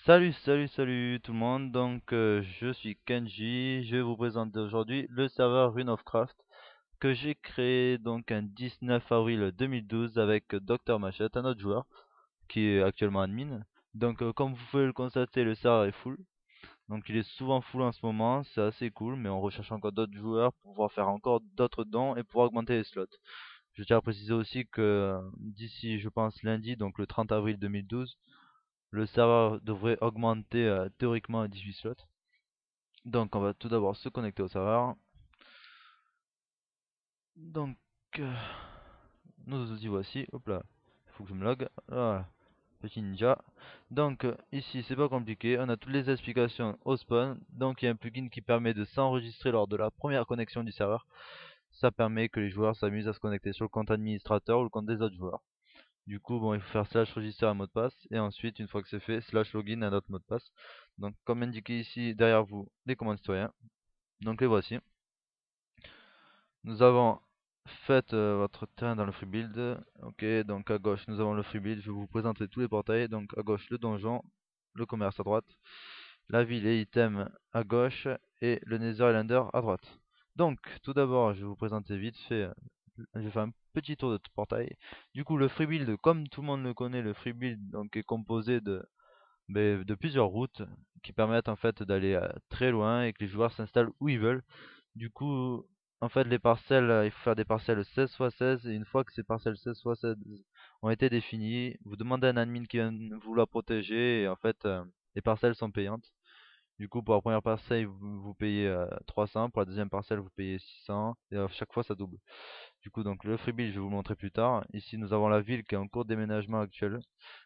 Salut tout le monde. Je suis Kenji. Je vais vous présenter aujourd'hui le serveur Rune of Craft que j'ai créé un 19 avril 2012 avec Dr Machette, un autre joueur qui est actuellement admin. Comme vous pouvez le constater, le serveur est full. Donc il est souvent full en ce moment, c'est assez cool, mais on recherche encore d'autres joueurs pour pouvoir faire encore d'autres dons et pouvoir augmenter les slots. Je tiens à préciser aussi que d'ici, je pense lundi, donc le 30 avril 2012, le serveur devrait augmenter théoriquement à 18 slots. Donc on va tout d'abord se connecter au serveur. Donc euh, nous y voici. Hop là, il faut que je me log. Voilà, petit ninja. Ici c'est pas compliqué, on a toutes les explications au spawn. Donc il y a un plugin qui permet de s'enregistrer lors de la première connexion du serveur. Ça permet que les joueurs s'amusent à se connecter sur le compte administrateur ou le compte des autres joueurs. Du coup, bon, il faut faire slash register un mot de passe et ensuite, une fois que c'est fait, slash login un autre mot de passe. Donc, comme indiqué ici derrière vous, les commandes citoyens. Donc, les voici. Nous avons fait votre terrain dans le free build. Ok, donc à gauche, nous avons le free build. Je vais vous présenter tous les portails. Donc, à gauche, le donjon, le commerce à droite, la ville et items à gauche et le Nether et l'Ender à droite. Donc, tout d'abord, je vais vous présenter vite fait. Je vais faire un petit tour de portail. Du coup, le free build, comme tout le monde le connaît, le free build est composé de plusieurs routes qui permettent en fait d'aller très loin et que les joueurs s'installent où ils veulent. Du coup, en fait, les parcelles, il faut faire des parcelles 16 x 16 et une fois que ces parcelles 16 x 16 ont été définies, vous demandez à un admin qui vient vous la protéger et en fait, les parcelles sont payantes. Du coup, pour la première parcelle, vous payez 300, pour la deuxième parcelle, vous payez 600, et à chaque fois, ça double. Du coup, donc le freebie, je vais vous le montrer plus tard. Ici, nous avons la ville qui est en cours de déménagement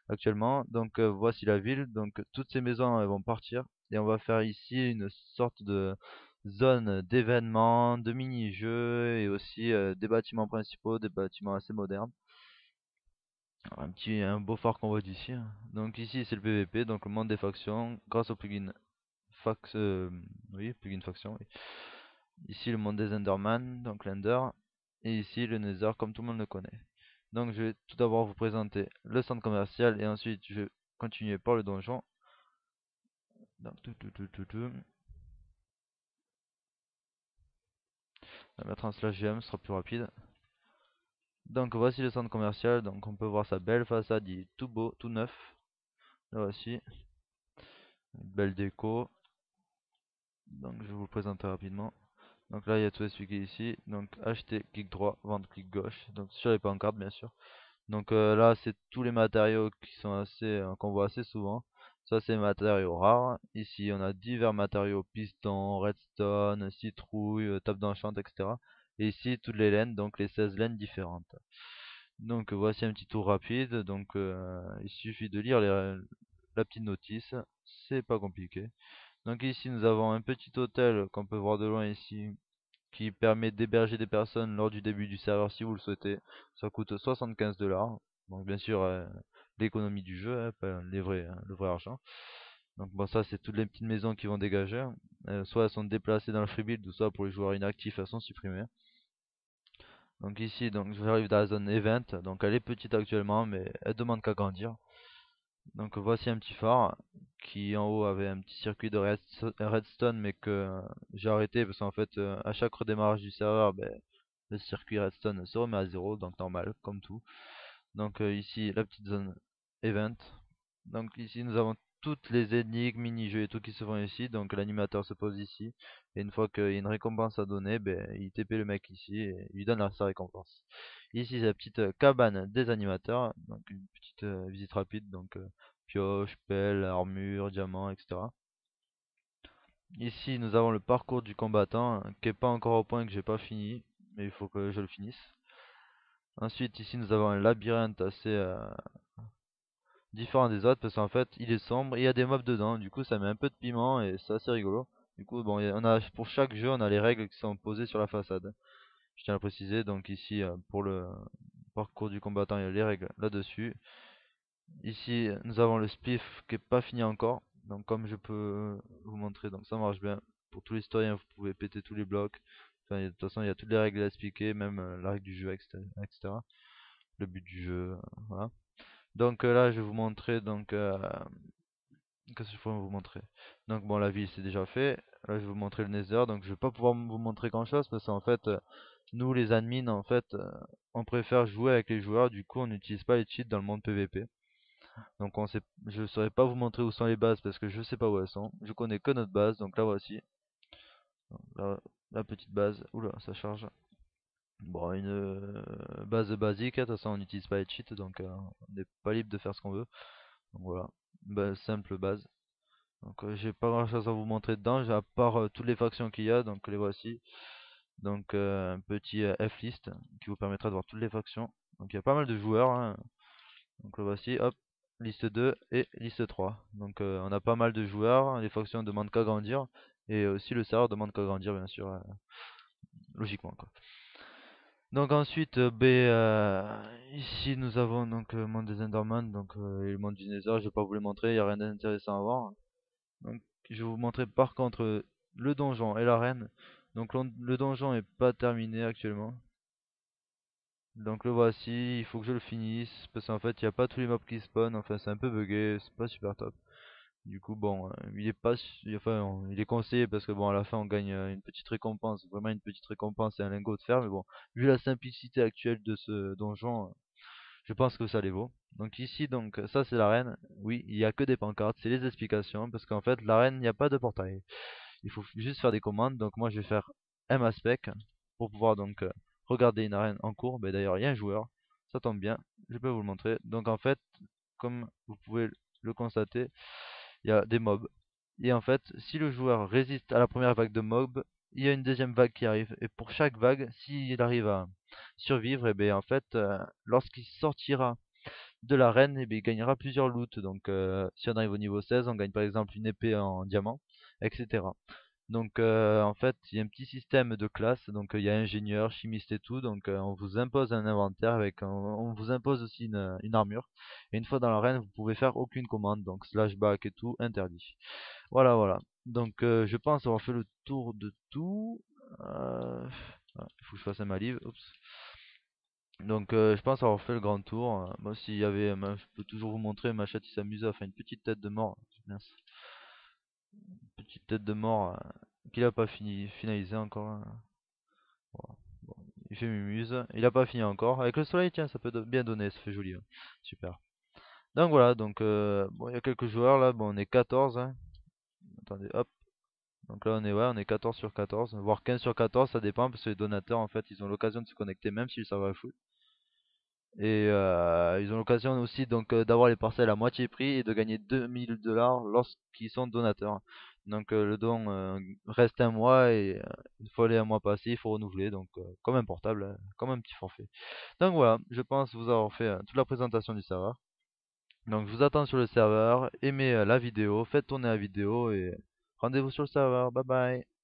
actuellement. Voici la ville. Donc, toutes ces maisons, elles vont partir. Et on va faire ici une sorte de zone d'événements, de mini-jeux, et aussi des bâtiments principaux, des bâtiments assez modernes. Alors, un beau phare qu'on voit d'ici, hein. Donc ici, c'est le PVP, donc le monde des factions, grâce au plugin Fax, oui, plugin faction, oui. Ici le monde des Enderman, donc l'Ender, et ici le Nether comme tout le monde le connaît. Donc je vais tout d'abord vous présenter le centre commercial et ensuite je vais continuer par le donjon. Donc tout. On va mettre un slash gm, ce sera plus rapide. Donc voici le centre commercial, donc on peut voir sa belle façade, il est tout beau, tout neuf. Là voici, une belle déco. Donc je vais vous le présenter rapidement. Donc là il y a tout expliqué ici. Donc acheter, clic droit, vendre, clic gauche. Donc sur les pancartes bien sûr. Là, c'est tous les matériaux qui sont qu'on voit assez souvent. Ça, c'est les matériaux rares. Ici, on a divers matériaux, piston, redstone, citrouille, table d'enchant, etc. Et ici, toutes les laines, donc les 16 laines différentes. Voici un petit tour rapide. Il suffit de lire la petite notice. C'est pas compliqué. Donc ici, nous avons un petit hôtel qu'on peut voir de loin ici, qui permet d'héberger des personnes lors du début du serveur si vous le souhaitez. Ça coûte 75 dollars. Donc bien sûr l'économie du jeu, hein, pas le vrai argent. Donc bon, ça c'est toutes les petites maisons qui vont dégager, hein. Soit elles sont déplacées dans le free build ou soit pour les joueurs inactifs elles sont supprimées. Donc ici j'arrive dans la zone event. Donc elle est petite actuellement mais elle demande qu'à grandir. Donc voici un petit phare qui en haut avait un petit circuit de redstone mais que j'ai arrêté parce qu'en fait à chaque redémarrage du serveur, le circuit redstone se remet à zéro, donc normal comme tout. Ici la petite zone event. Donc ici nous avons toutes les énigmes, mini-jeux et tout qui se font ici. Donc l'animateur se pose ici et une fois qu'il y a une récompense à donner, il TP le mec ici et il lui donne sa récompense. Ici c'est la petite cabane des animateurs, donc une petite visite rapide, pioche, pelle, armure, diamant, etc. Ici nous avons le parcours du combattant qui est pas encore au point, que j'ai pas fini, mais il faut que je le finisse. Ensuite ici nous avons un labyrinthe assez différent des autres parce qu'en fait il est sombre et il y a des mobs dedans, du coup ça met un peu de piment et c'est assez rigolo. Du coup bon, on a, pour chaque jeu on a les règles qui sont posées sur la façade. Je tiens à le préciser, donc ici pour le parcours du combattant il y a les règles là-dessus. Ici nous avons le spliff qui est pas fini encore, donc comme je peux vous montrer, donc ça marche bien. Pour tous les citoyens vous pouvez péter tous les blocs. Enfin, de toute façon il y a toutes les règles à expliquer, même la règle du jeu, etc. Le but du jeu, voilà. Là je vais vous montrer qu'est-ce que je pourrais vous montrer? Donc bon, la ville c'est déjà fait. Là je vais vous montrer le Nether. Donc je vais pas pouvoir vous montrer grand chose parce qu'en fait, nous les admins en fait, on préfère jouer avec les joueurs. Du coup on n'utilise pas les cheats dans le monde PVP. Donc je saurais pas vous montrer où sont les bases parce que je sais pas où elles sont. Je connais que notre base. Donc là voici. Là, la petite base. Oula, ça charge. Bon, une base basique, hein, de toute façon on n'utilise pas les cheats donc on n'est pas libre de faire ce qu'on veut. Donc voilà, simple base. Donc j'ai pas grand chose à vous montrer dedans, à part toutes les factions qu'il y a, donc les voici. Donc un petit F-list qui vous permettra de voir toutes les factions. Donc il y a pas mal de joueurs, hein. Donc le voici, hop, liste 2 et liste 3. Donc on a pas mal de joueurs, les factions demandent qu'à grandir. Et aussi le serveur demande qu'à grandir bien sûr, logiquement quoi. Donc ensuite, ici nous avons donc le monde des Enderman, donc et le monde du Nether, je vais pas vous les montrer, il n'y a rien d'intéressant à voir. Donc je vais vous montrer par contre le donjon et l'arène. Donc le donjon est pas terminé actuellement. Donc le voici, il faut que je le finisse, parce qu'en fait il n'y a pas tous les mobs qui spawn, enfin c'est un peu bugué, c'est pas super top. Du coup bon, il est pas, enfin il est conseillé parce que bon à la fin on gagne une petite récompense, vraiment une petite récompense et un lingot de fer, mais bon, vu la simplicité actuelle de ce donjon, je pense que ça les vaut. Donc ici, donc ça c'est l'arène. Oui, il n'y a que des pancartes, c'est les explications. Parce qu'en fait, l'arène, il n'y a pas de portail. Il faut juste faire des commandes. Donc moi je vais faire maspec pour pouvoir donc regarder une arène en cours. Mais d'ailleurs, il y a un joueur. Ça tombe bien, je peux vous le montrer. Donc en fait, comme vous pouvez le constater, il y a des mobs. Et en fait, si le joueur résiste à la première vague de mobs, il y a une deuxième vague qui arrive. Et pour chaque vague, s'il arrive à survivre, et bien en fait, lorsqu'il sortira de l'arène, et bien il gagnera plusieurs loots. Donc si on arrive au niveau 16, on gagne par exemple une épée en diamant, etc. Donc en fait, il y a un petit système de classes. Donc il y a ingénieur, chimiste et tout. Donc on vous impose un inventaire avec, on vous impose aussi une armure. Et une fois dans l'arène, vous pouvez faire aucune commande. Donc slash back et tout, interdit. Voilà, voilà. Donc je pense avoir fait le tour de tout. Il faut que je fasse un ma livre. Oups. Donc je pense avoir fait le grand tour. Moi s'il y avait, je peux toujours vous montrer, ma chatte il s'amusait à faire une petite tête de mort. Mince. Petite tête de mort qu'il a pas finalisé encore, hein. Voilà. Bon, il fait mumuse. Il a pas fini encore. Avec le soleil, tiens, ça peut bien donner, ça fait joli, hein. Super. Donc voilà, donc bon, il y a quelques joueurs là, bon on est 14, hein. Attendez, hop. Donc là on est 14 sur 14, voire 15 sur 14, ça dépend parce que les donateurs en fait ils ont l'occasion de se connecter même s'ils savent foot. Et ils ont l'occasion aussi donc d'avoir les parcelles à moitié prix et de gagner 2000 $ lorsqu'ils sont donateurs. Donc le don reste un mois et une fois les un mois passés, il faut renouveler. Donc comme un portable, comme un petit forfait. Donc voilà, je pense vous avoir fait toute la présentation du serveur. Donc je vous attends sur le serveur, aimez la vidéo, faites tourner la vidéo et rendez-vous sur le serveur. Bye bye.